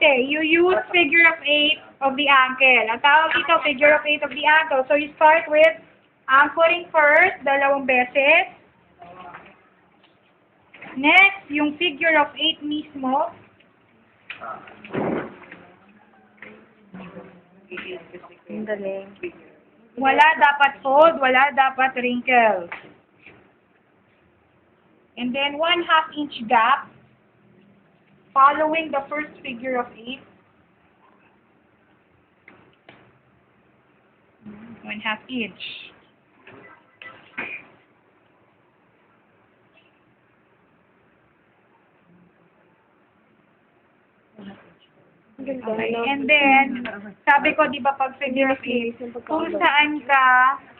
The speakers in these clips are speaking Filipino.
diferente. You use figure of 8 of the ankle. Ang tawag dito, figure of 8 of the ankle. So you start with anchoring first, dalawang beses. Next, yung figure of 8 mismo. Ang galing. Wala dapat fold, wala dapat wrinkle. And then 1/2 inch gap following the first figure of 8. 1/2 inch. Okay, and then, sabi ko, di ba, pag figure of 8, kung saan ka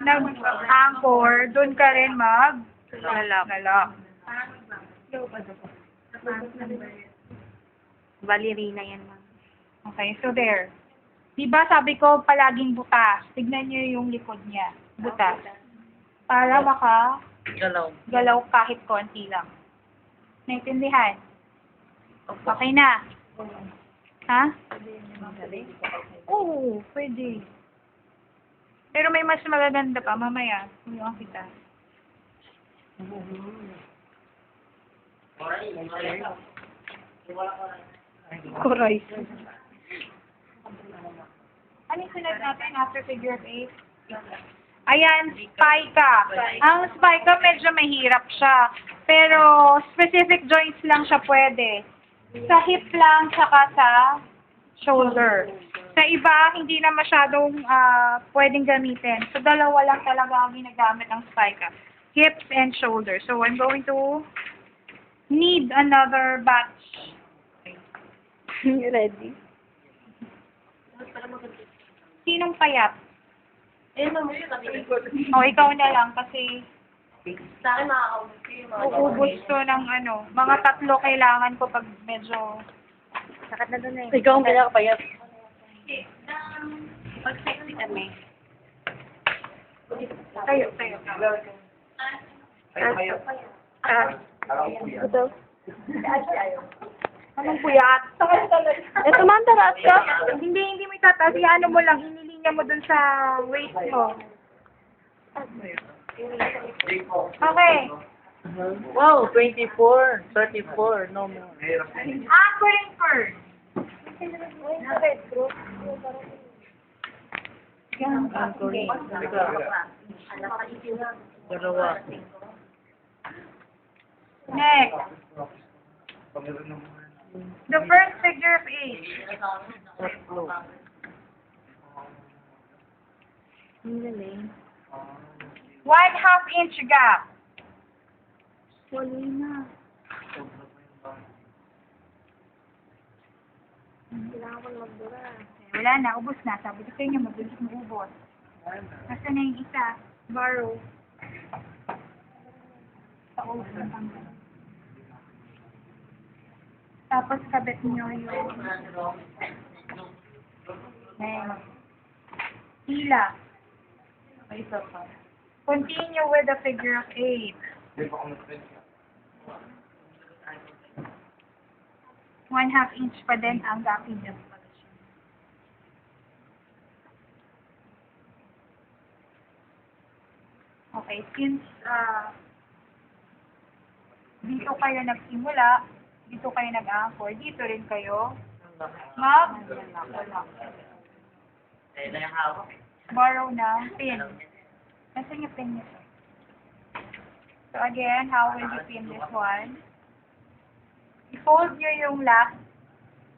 nag-anchor, doon ka rin mag-lalak. Ballerina yan, ma'am. Okay, so there. Di ba, sabi ko, palaging butas. Tignan niyo yung likod niya. Butas. Para galaw kahit konti lang. Naintindihan? Okay na. Ha? Oo, pwede. Pero may mas magaganda pa, mamaya. Tuyuan kita. Koray. Ano yung sunod natin after figure of 8? Ayan, spica. Ang spica medyo mahirap siya. Pero specific joints lang siya pwede. Sa hip lang, saka sa shoulder. Sa iba, hindi na masyadong pwedeng gamitin. So, dalawa lang talaga ang ginagamit ng spica. Hips and shoulder. So, I'm going to need another batch. Ready? Sinong payat? O, ikaw na lang kasi Sa akin makakaunti. uubos to ng mga 3 kailangan ko pag medyo Sakat na doon eh. Ikaw ang pinakapayat. Pag sexy kami. tayo. Ito. Anong puyat? Ito man, taras ka. Hindi mo itataas. Ano mo lang, inilinya mo dun sa waist mo. Okay. Wow, 24, 34, no more. Anchoring first. Anchoring. Dalawa. Next. The first figure of 8. Tatlo. Ang galing. 1/2 inch gap. Wala na. Kailangan ko magdura. Wala na, ubos na. Sabi ko sa inyo, mabilis mo ubos. Nasaan na yung isa? Borrow. Sa ubos na tanggal. Tapos kabit nyo yung hila. Continue with the figure of 8. 1/2 inch pa din ang gapin niya. Okay, since dito kayo nagsimula, dito kayo nag-anchor, dito rin kayo borrow ng pin. Nasaan yung pin niyo? So again, how will you pin this one? I-fold nyo yung last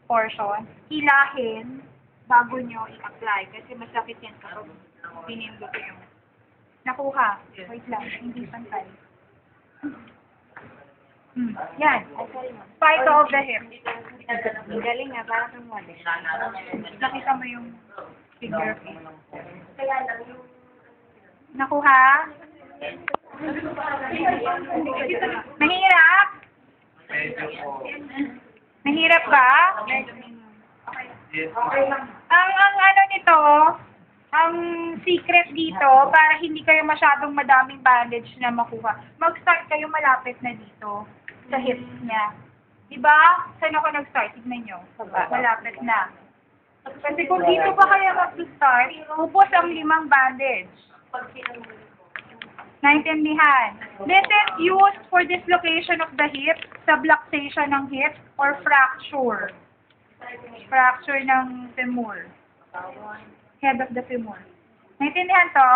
portion, hilahin bago nyo i-apply kasi masakit yan kapag pinindot yung nakuha. Wait lang, hindi pantay. Yan. Spike of the hip. Ang galing nga, parang kang model. Nakita mo yung figure of 8. Nakuha? Mahirap? Mahirap ba? Ang ano nito, ang secret dito, para hindi kayo masyadong madaming bandage na makuha, mag-start kayo malapit na dito, sa hips niya. Diba? Saan ako nag-start? Tignan nyo. Malapit na. Kasi kung dito pa kayo mag-start, upos ang 5 bandage. Naintindihan? This is used for dislocation of the hip, subluxation ng hip, or fracture. Fracture ng femur. Head of the femur. Naintindihan to?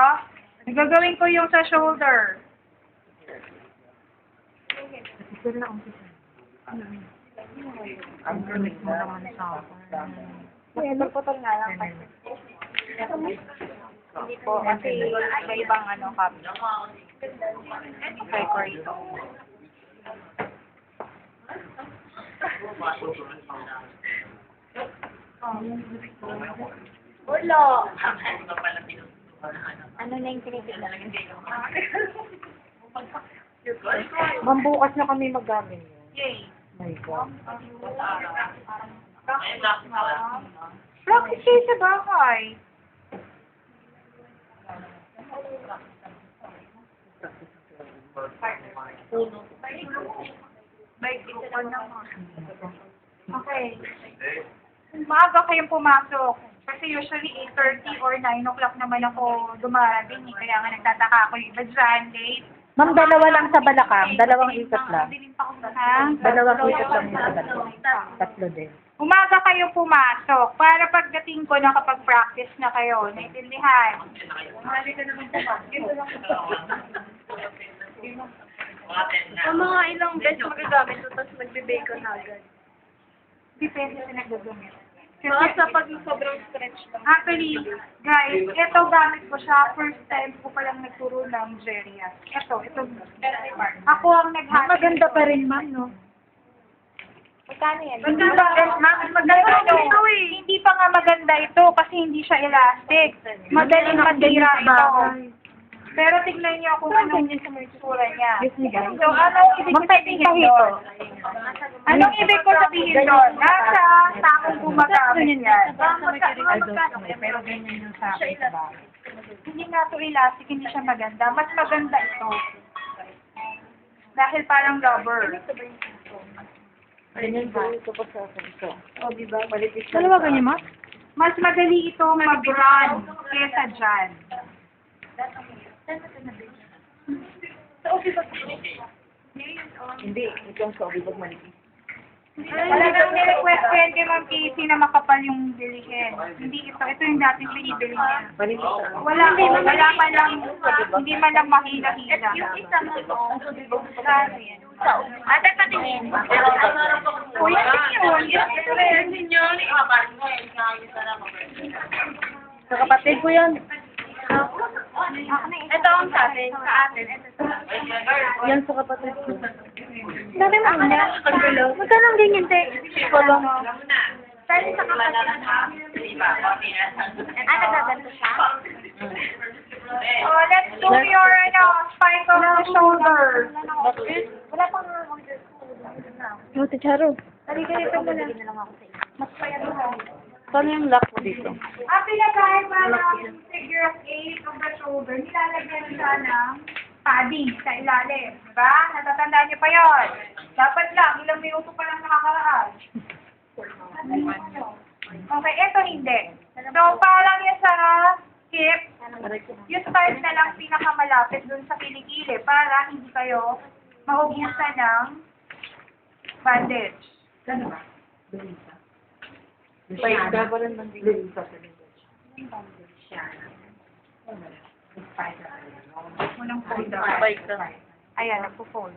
Gagawin ko yung sa shoulder. Ang connect mo naman sa akin. Putol nga lang. Hindi po, kasi may ibang ano kami. Okay ko ito. Ulo! Ano na yung tinitignan? Mambukas na kami magamit yun. Yay! My God. Practice kayo sa bahay. Okay. Maaga kayong pumasok. Kasi usually 8:30 or 9 o'clock naman ako dumarating. Kaya nga nagtataka ako yung iba dyan, late. Ma'am, dalawa lang sa Balakang. Dalawang ikot lang. Ha? Dalawang ikot lang yung sa Balakang. Tatlo din. Umaga kayong pumasok para pagdating ko nakapag-practice na kayo. Naintindihan? Umali ka naman Ang mga ilang beses magagamit ito, tapos magbe-bake na agad. Depende sa nagagamit. Baka sa pag sobrang stretch lang. Actually, guys, ito gamit ko siya. First time ko palang nagturo ng Jeria. Ito. Ako ang naghahanap. Maganda pa rin, ma'am, no? Magkano yan? Maganda ito eh. Hindi pa nga maganda ito kasi hindi siya elastic. Madaling matira ito. Pero tignan niyo kung anong sura niya. So, anong ibig sabihin doon? Anong ibig ko sabihin doon? Nasa takong gumagamit yan. Pero ganyan yung sa akin sa bahay. Hindi nga ito elastic, hindi siya maganda. Mas maganda ito. Dahil parang rubber. Ganyan ba? Ito pa sa akin ito. O, diba? Malipis na. Dalawa ganyan, ma'am? Mas madali ito mag-run kesa dyan. Hindi. Ito ang sa ubig malipis. Talagang nirequest ko yan kay Ma'am Casey na makapal yung bilihin. Hindi ito. Ito yung dating binibili niya. Malipis na. Wala man lang, hindi man lang mahila-hila. Yung isa mo to, Ano yan? ate patingin. Uy, ano yun? Sa kapatid ko yan. Ito ang sa atin. Sa atin. Yan sa kapatid ko. Dami mo na. Magkano ang ganyan, te? Wala. Dali sa kapatid. Nagaganto siya? Oh, let's do your spike of the shoulder. Wala pang order. Ate Charo. Dali ka dito muna. Mas payat mo. Saan yung lock mo dito? Ang pinagay para yung figure of 8 of the shoulder, nilalagyan siya ng padding sa ilalim. Diba? Natatandaan niyo pa yon. Dapat lang, ilang minuto pa lang nakakaraan. Okay, ito hindi. So, parang yung sa hip, yung start na lang pinakamalapit dun sa kilikili para hindi kayo mahubusan ng bandage. Ganun ba? Paikda pa rin ng dito. Unang fold out. Paikda. Ayan, nagpo-fold.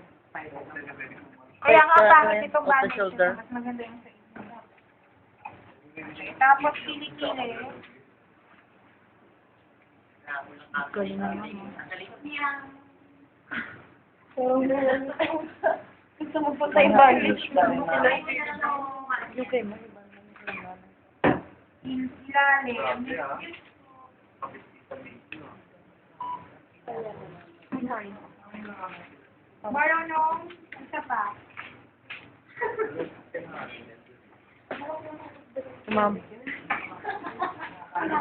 Kaya nga pangit itong Off the bandage. shoulder. Mas maganda yung sa inyo. Tapos kilikili. Galing naman. Gusto mo po tayo bandage mo. Okay mo. Ilalim. Marunong, isa pa. Ma'am. Ala.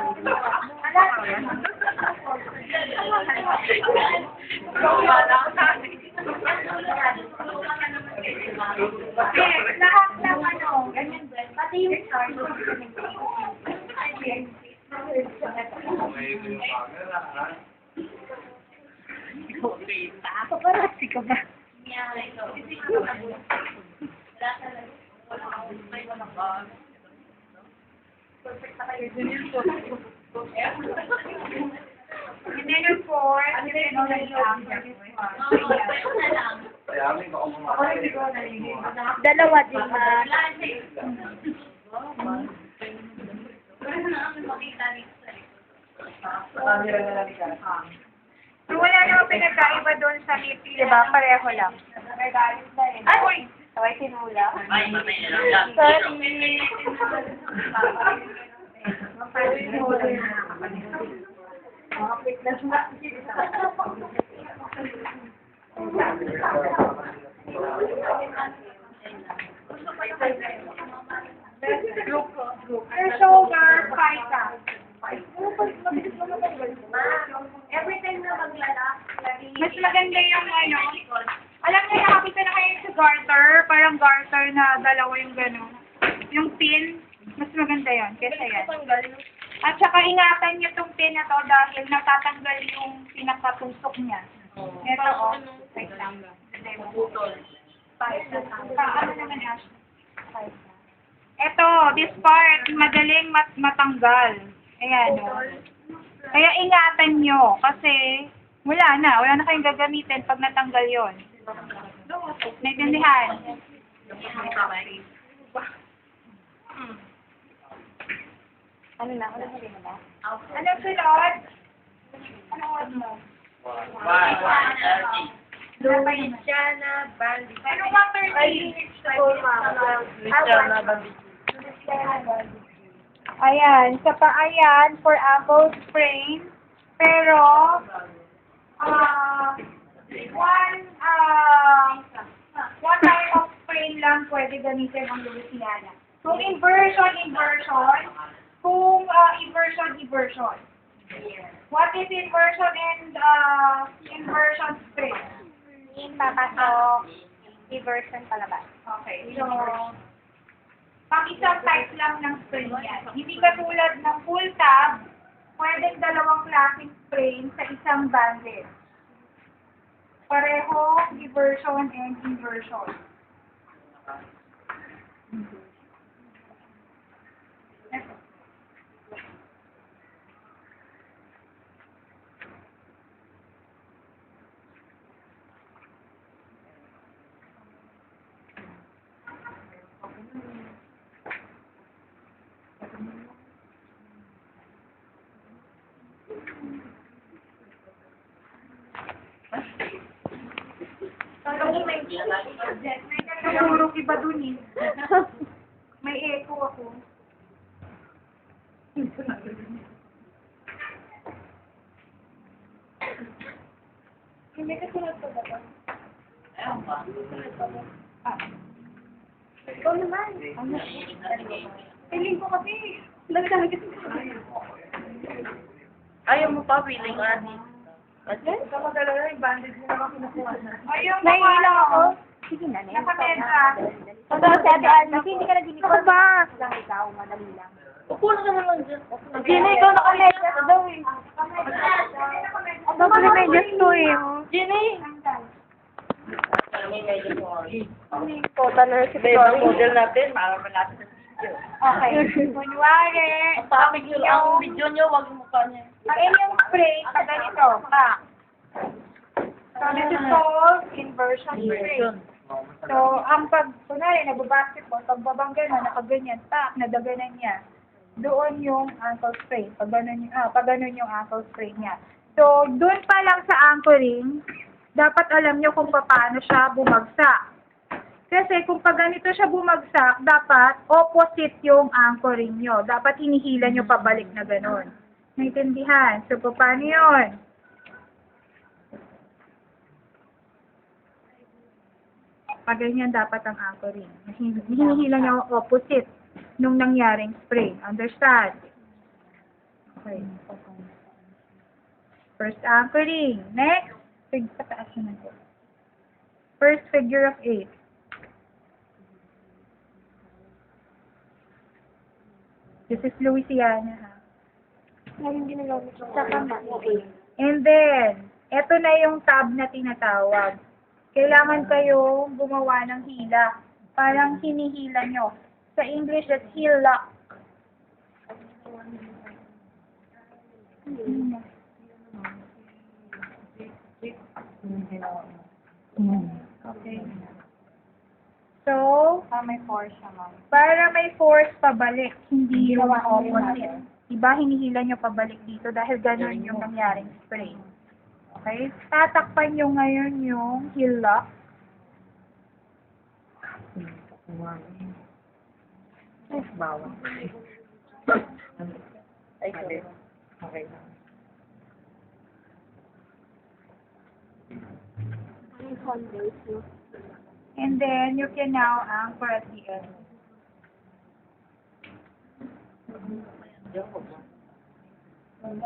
Lahat ng ano, ganyan din. Pati yung stars. Paparazzi ka ba? And then of course, you can already after this one. Dalawa din ma. So, wala naman pinagkaiba doon sa lipi, di ba? Pareho lang. Ay, uy! Sabay sinula. Your shoulder, paika. Mas maganda yung ano. Alam niyo, nakakita na kayo sa garter. Parang garter na dalawa yung gano'n. Yung pin, mas maganda yan. Kesa yan. At saka ingatan niyo tong pin na to dahil natatanggal yung pinakatusok niya. Ito o. Wait lang. Ano naman Ash? Ito, this part, madaling matanggal. Ayan o. Kaya ingatan nyo kasi wala na kayong gagamitin pag natanggal yon. Naintindihan? Ano na? Ano na ba? Ano sunod? Ano oras mo? Luciana Bandi. Anong 1:30? Luciana Bandi. Ayan, sa paayan for ankle sprain. Pero, one type of sprain lang pwede gamitin ang Louisiana. Kung inversion. Kung inversion. What is inversion and inversion sprain? Yung papasok. Diversion palabas. Okay, so, pang isang type lang ng sprain yan. Hindi katulad ng full tab, pwedeng dalawang klaseng sprain sa isang bandage. Pareho, diversion and inversion. Ito. May nagurok iba dun eh. May echo ako. Hindi ka sunod pa ba? Ikaw naman. Piling ko kasi. Lagdami kasi. Ayaw mo pa, feeling Adi. Ito mag-alala yung bandage mo naman kinukuha na. Ayun, Naiilang ako. Sige na, Nakamesa. Totoo si Ate Alma. Hindi ka naginig. Ako ba? Lang ikaw, madali lang. Upo na naman lang dyan. Gina, ikaw nakamedyas daw eh. Ano ba medyas to eh? Jenny! Kota na si Iba yung model natin, para malapit sa video. Okay. Kunwari, Ang topic nyo, ang video nyo, wag yung mukha niya. ang inyong spray, sa ganito, pa. So, this is called inversion spray. So, ang kunwari, nagbabasketball, pagbabang gano'n, nakaganyan, tak, nadaganan niya. Doon yung ankle spray. Pag ganun yung ankle spray niya. So, doon pa lang sa anchoring, dapat alam nyo kung paano siya bumagsak. Kasi kung pag ganito siya bumagsak, dapat opposite yung anchoring nyo. Dapat hinihila nyo pabalik na gano'n. Naintindihan? So, paano yun? Pag ganyan dapat ang anchoring. Hinihila nyo opposite nung nangyaring sprain. Understand? Okay. First anchoring. Next. Pataas naman ko. First figure of 8. This is Louisiana, ha? Ngayon ginagamit ko. Sa kama. And then, eto na yung tab na tinatawag. Kailangan kayo gumawa ng hila. Parang hinihila nyo. Sa English, that's heel lock. Okay. So, May force naman. para may force pabalik, hindi yung opposite. Diba, hinihila nyo pabalik dito dahil ganun yung nangyaring spray. Okay? Tatakpan nyo ngayon yung heel lock. Bawal. Ay, sorry. Okay lang. And then, you can now anchor at the end.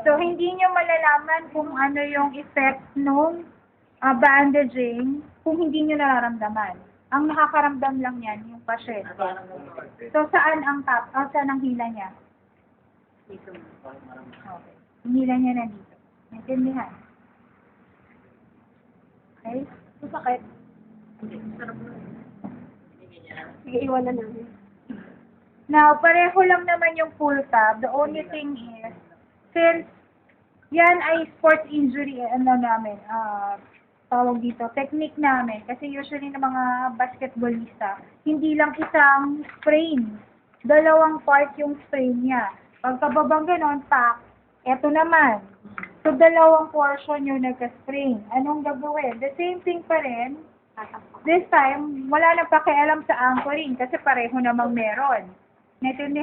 So, hindi nyo malalaman kung ano yung effect nung bandaging kung hindi nyo nararamdaman. Ang nakakaramdam lang yan, yung pasyente. So, saan ang saan ang hila niya? Okay. Yung hila niya na dito. Naintindihan? Okay? Masakit. Sige, iwan na namin. Now, pareho lang naman yung full tab. The only thing is, since yan ay sports injury, tawag dito, technique namin. Kasi usually ng mga basketballista, hindi lang isang sprain. Dalawang part yung sprain niya. Pagkababang ganon, eto naman. So, dalawang portion yung nagka-sprain. Anong gagawin? The same thing pa rin. This time, wala nang pakialam sa anchoring kasi pareho namang meron. Naintindihan?